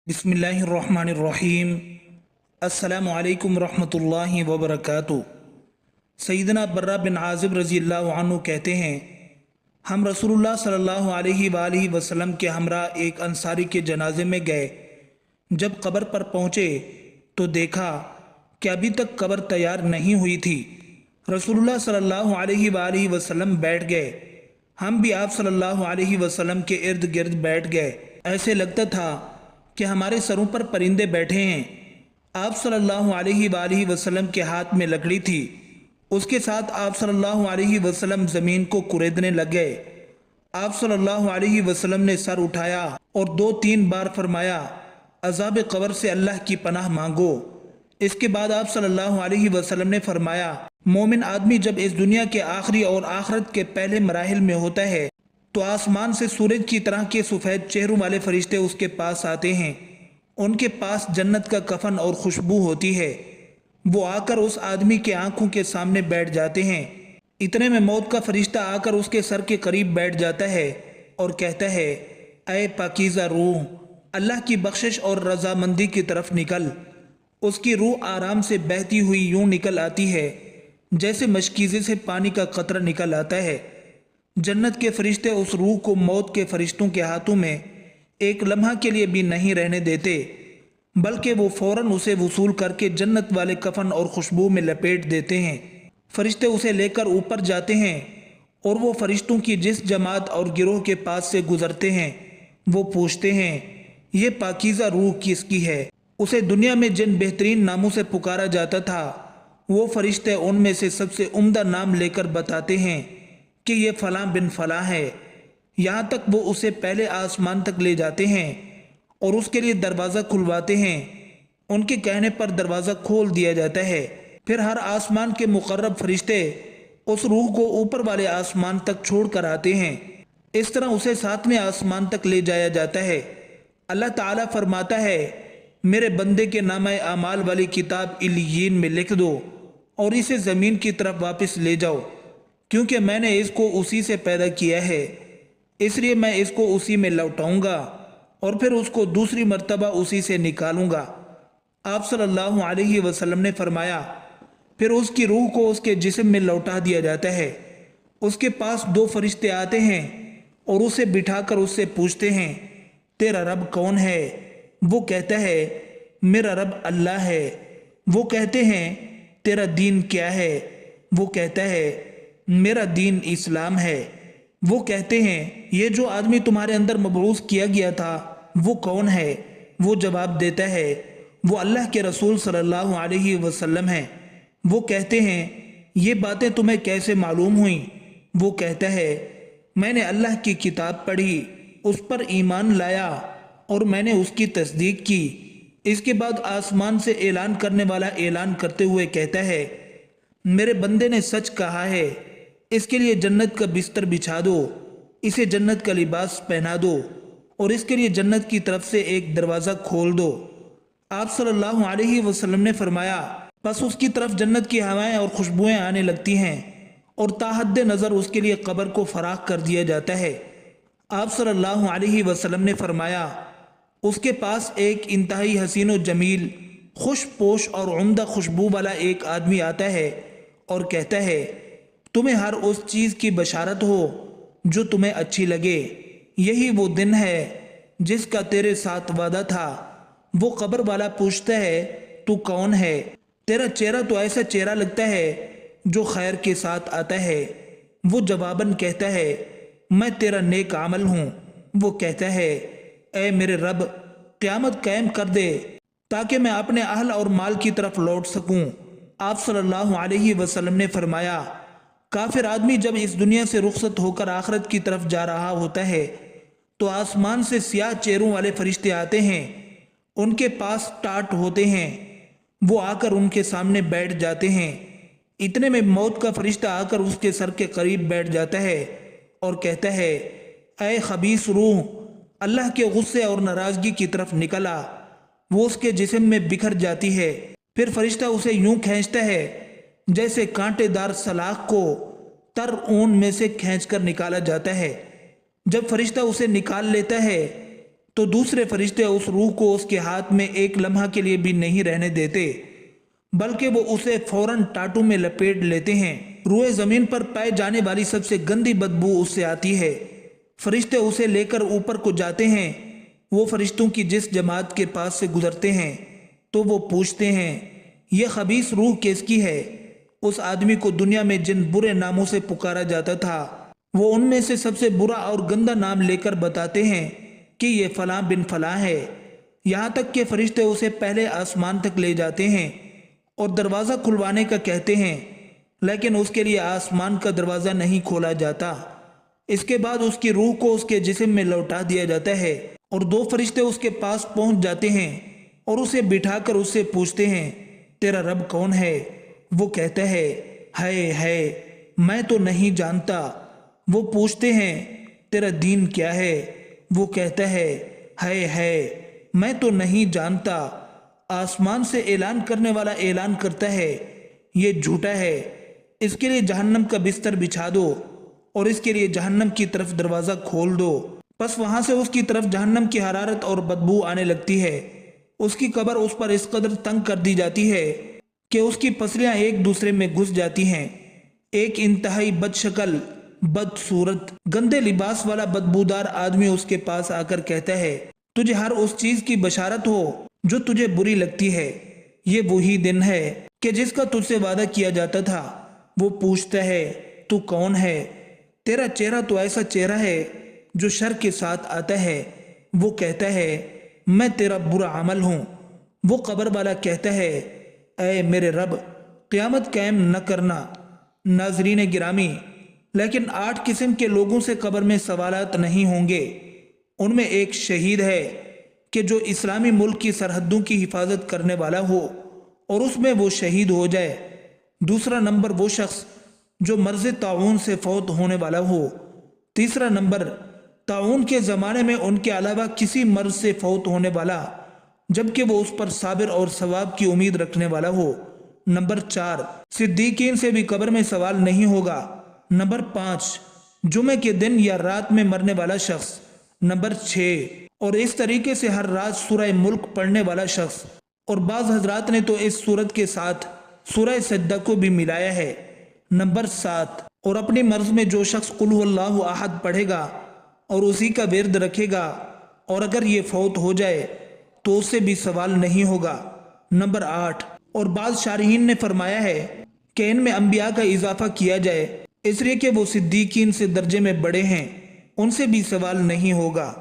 बिस्मिल्लाहिर्रहमानिर्रहीम। अस्सलामु अलैकुम रहमतुल्लाहि व बरकातुहू। सैयदना बर्रा बिन आज़िब रज़ी अल्लाह अन्हु कहते हैं, हम रसूलुल्लाह सल्लल्लाहु अलैहि वसल्लम के हमरा एक अंसारी के जनाजे में गए। जब कब्र पर पहुँचे तो देखा कि अभी तक कब्र तैयार नहीं हुई थी। रसूलुल्लाह सल्लल्लाहु अलैहि वसल्लम बैठ गए। हम भी आप सल्लल्लाहु अलैहि वसल्लम के इर्द गिर्द बैठ गए। ऐसे लगता था कि हमारे सरों पर परिंदे बैठे हैं। आप सल्लल्लाहु अलैहि वसल्लम के हाथ में लकड़ी थी। उसके साथ आप सल्लल्लाहु अलैहि वसल्लम ज़मीन को कुरेदने लग गए। आप सल्लल्लाहु अलैहि वसल्लम ने सर उठाया और 2-3 बार फरमाया, अज़ाब कब्र से अल्लाह की पनाह मांगो। इसके बाद आप सल्लल्लाहु अलैहि वसल्लम ने फरमाया, मोमिन आदमी जब इस दुनिया के आखिरी और आखिरत के पहले मराहिल में होता है तो आसमान से सूरज की तरह के सफ़ेद चेहरों वाले फरिश्ते उसके पास आते हैं। उनके पास जन्नत का कफन और खुशबू होती है। वो आकर उस आदमी के आंखों के सामने बैठ जाते हैं। इतने में मौत का फरिश्ता आकर उसके सर के करीब बैठ जाता है और कहता है, ऐ पाकीज़ा रूह, अल्लाह की बख्शिश और रजामंदी की तरफ निकल। उसकी रूह आराम से बहती हुई यूं निकल आती है जैसे मशकीज़े से पानी का कतरा निकल आता है। जन्नत के फरिश्ते उस रूह को मौत के फरिश्तों के हाथों में एक लम्हा के लिए भी नहीं रहने देते, बल्कि वो फौरन उसे वसूल करके जन्नत वाले कफन और खुशबू में लपेट देते हैं। फरिश्ते उसे लेकर ऊपर जाते हैं और वो फरिश्तों की जिस जमात और गिरोह के पास से गुजरते हैं वो पूछते हैं, ये पाकीज़ा रूह किसकी है? उसे दुनिया में जिन बेहतरीन नामों से पुकारा जाता था वो फरिश्ते उनमें से सबसे उम्दा नाम लेकर बताते हैं कि ये फ़लाँ बिन फ़लाँ है। यहाँ तक वो उसे पहले आसमान तक ले जाते हैं और उसके लिए दरवाज़ा खुलवाते हैं। उनके कहने पर दरवाज़ा खोल दिया जाता है। फिर हर आसमान के मुकर्रब फरिश्ते उस रूह को ऊपर वाले आसमान तक छोड़ कर आते हैं। इस तरह उसे 7वें आसमान तक ले जाया जाता है। अल्लाह ताला फरमाता है, मेरे बंदे के नामे आमाल वाली किताब इल्लियीन में लिख दो और इसे ज़मीन की तरफ वापस ले जाओ, क्योंकि मैंने इसको उसी से पैदा किया है, इसलिए मैं इसको उसी में लौटाऊंगा और फिर उसको दूसरी मर्तबा उसी से निकालूंगा। आप सल्लल्लाहु अलैहि वसल्लम ने फरमाया, फिर उसकी रूह को उसके जिस्म में लौटा दिया जाता है। उसके पास 2 फरिश्ते आते हैं और उसे बिठाकर उससे पूछते हैं, तेरा रब कौन है? वो कहता है, मेरा रब अल्लाह है। वो कहते हैं, तेरा दीन क्या है? वो कहता है, मेरा दीन इस्लाम है। वो कहते हैं, ये जो आदमी तुम्हारे अंदर मबऊस किया गया था वो कौन है? वो जवाब देता है, वो अल्लाह के रसूल सल्लल्लाहु अलैहि वसल्लम हैं। वो कहते हैं, ये बातें तुम्हें कैसे मालूम हुई? वो कहता है, मैंने अल्लाह की किताब पढ़ी, उस पर ईमान लाया और मैंने उसकी तस्दीक की। इसके बाद आसमान से ऐलान करने वाला ऐलान करते हुए कहता है, मेरे बंदे ने सच कहा है, इसके लिए जन्नत का बिस्तर बिछा दो, इसे जन्नत का लिबास पहना दो और इसके लिए जन्नत की तरफ से एक दरवाज़ा खोल दो। आप सल्लल्लाहु अलैहि वसल्लम ने फरमाया, बस उसकी तरफ जन्नत की हवाएं और खुशबुएं आने लगती हैं और ताहद्द नज़र उसके लिए कब्र को फराख कर दिया जाता है। आप सल्लल्लाहु अलैहि वसल्लम ने फरमाया, उसके पास एक इंतहाई हसीन व जमील, खुश पोश और उम्दा खुशबू वाला एक आदमी आता है और कहता है, तुम्हें हर उस चीज़ की बशारत हो जो तुम्हें अच्छी लगे। यही वो दिन है जिसका तेरे साथ वादा था। वो कब्र वाला पूछता है, तू कौन है? तेरा चेहरा तो ऐसा चेहरा लगता है जो खैर के साथ आता है। वो जवाबन कहता है, मैं तेरा नेक अमल हूँ। वो कहता है, ऐ मेरे रब, क़यामत कायम कर दे ताकि मैं अपने अहल और माल की तरफ लौट सकूँ। आप सल्लल्लाहु अलैहि वसल्लम ने फरमाया, काफिर आदमी जब इस दुनिया से रुखसत होकर आखिरत की तरफ जा रहा होता है तो आसमान से सियाह चेहरों वाले फरिश्ते आते हैं। उनके पास टाट होते हैं। वो आकर उनके सामने बैठ जाते हैं। इतने में मौत का फरिश्ता आकर उसके सर के करीब बैठ जाता है और कहता है, ऐ खबीस रूह, अल्लाह के गुस्से और नाराज़गी की तरफ निकला। वो उसके जिस्म में बिखर जाती है। फिर फरिश्ता उसे यूं खींचता है जैसे कांटेदार सलाख को तर ऊन में से खींचकर निकाला जाता है। जब फरिश्ता उसे निकाल लेता है تو دوسرے فرشتے اس روح کو اس کے ہاتھ میں ایک لمحہ کے لیے بھی نہیں رہنے دیتے، بلکہ وہ اسے فوراً ٹاٹو میں لپیٹ لیتے ہیں۔ روح زمین پر پائے جانے والی سب سے گندی بدبو اس سے آتی ہے۔ فرشتے اسے لے کر اوپر کو جاتے ہیں۔ وہ فرشتوں کی جس جماعت کے پاس سے گزرتے ہیں تو وہ پوچھتے ہیں، یہ خبیث روح کس کی ہے؟ اس آدمی کو دنیا میں جن برے ناموں سے پکارا جاتا تھا وہ ان میں سے سب سے برا اور گندا نام لے کر بتاتے ہیں کہ یہ فلاں بن فلاں ہے، یہاں تک کہ فرشتے اسے پہلے آسمان تک لے جاتے ہیں اور دروازہ کھلوانے کا کہتے ہیں، لیکن اس کے لیے آسمان کا دروازہ نہیں کھولا جاتا۔ اس کے بعد اس کی روح کو اس کے جسم میں لوٹا دیا جاتا ہے اور دو فرشتے اس کے پاس پہنچ جاتے ہیں اور اسے بٹھا کر اس سے پوچھتے ہیں، تیرا رب کون ہے؟ وہ کہتا ہے میں تو نہیں جانتا۔ وہ پوچھتے ہیں، تیرا دین کیا ہے؟ وہ کہتا ہے میں تو نہیں جانتا۔ آسمان سے اعلان کرنے والا اعلان کرتا ہے، یہ جھوٹا ہے، اس کے لیے جہنم کا بستر بچھا دو اور اس کے لیے جہنم کی طرف دروازہ کھول دو۔ پس وہاں سے اس کی طرف جہنم کی حرارت اور بدبو آنے لگتی ہے۔ اس کی قبر اس پر اس قدر تنگ کر دی جاتی ہے کہ اس کی پسلیاں ایک دوسرے میں گھس جاتی ہیں۔ ایک انتہائی بد شکل، بد صورت، گندے لباس والا بدبودار آدمی اس کے پاس آ کر کہتا ہے، تجھے ہر اس چیز کی بشارت ہو جو تجھے بری لگتی ہے، یہ وہی دن ہے کہ جس کا تجھ سے وعدہ کیا جاتا تھا۔ وہ پوچھتا ہے، تو کون ہے؟ تیرا چہرہ تو ایسا چہرہ ہے جو شر کے ساتھ آتا ہے۔ وہ کہتا ہے، میں تیرا برا عمل ہوں۔ وہ قبر والا کہتا ہے، اے میرے رب، قیامت قائم نہ کرنا۔ ناظرین گرامی، لیکن 8 قسم کے لوگوں سے قبر میں سوالات نہیں ہوں گے۔ ان میں ایک شہید ہے کہ جو اسلامی ملک کی سرحدوں کی حفاظت کرنے والا ہو اور اس میں وہ شہید ہو جائے۔ دوسرا نمبر وہ شخص جو مرض طاعون سے فوت ہونے والا ہو۔ تیسرا نمبر طاعون کے زمانے میں ان کے علاوہ کسی مرض سے فوت ہونے والا جبکہ وہ اس پر صابر اور ثواب کی امید رکھنے والا ہو۔ نمبر 4 صدیقین سے بھی قبر میں سوال نہیں ہوگا۔ نمبر 5 جمعے کے دن یا رات میں مرنے والا شخص۔ نمبر 6 اور اس طریقے سے ہر رات سورہ ملک پڑھنے والا شخص، اور بعض حضرات نے تو اس سورت کے ساتھ سورہ سجدہ کو بھی ملایا ہے۔ نمبر 7 اور اپنی مرض میں جو شخص قل هو اللہ احد پڑھے گا اور اسی کا ورد رکھے گا اور اگر یہ فوت ہو جائے تو اس سے بھی سوال نہیں ہوگا۔ نمبر 8 اور بعض شارحین نے فرمایا ہے کہ ان میں انبیاء کا اضافہ کیا جائے اس لیے کہ وہ صدیقین سے درجے میں بڑے ہیں، ان سے بھی سوال نہیں ہوگا۔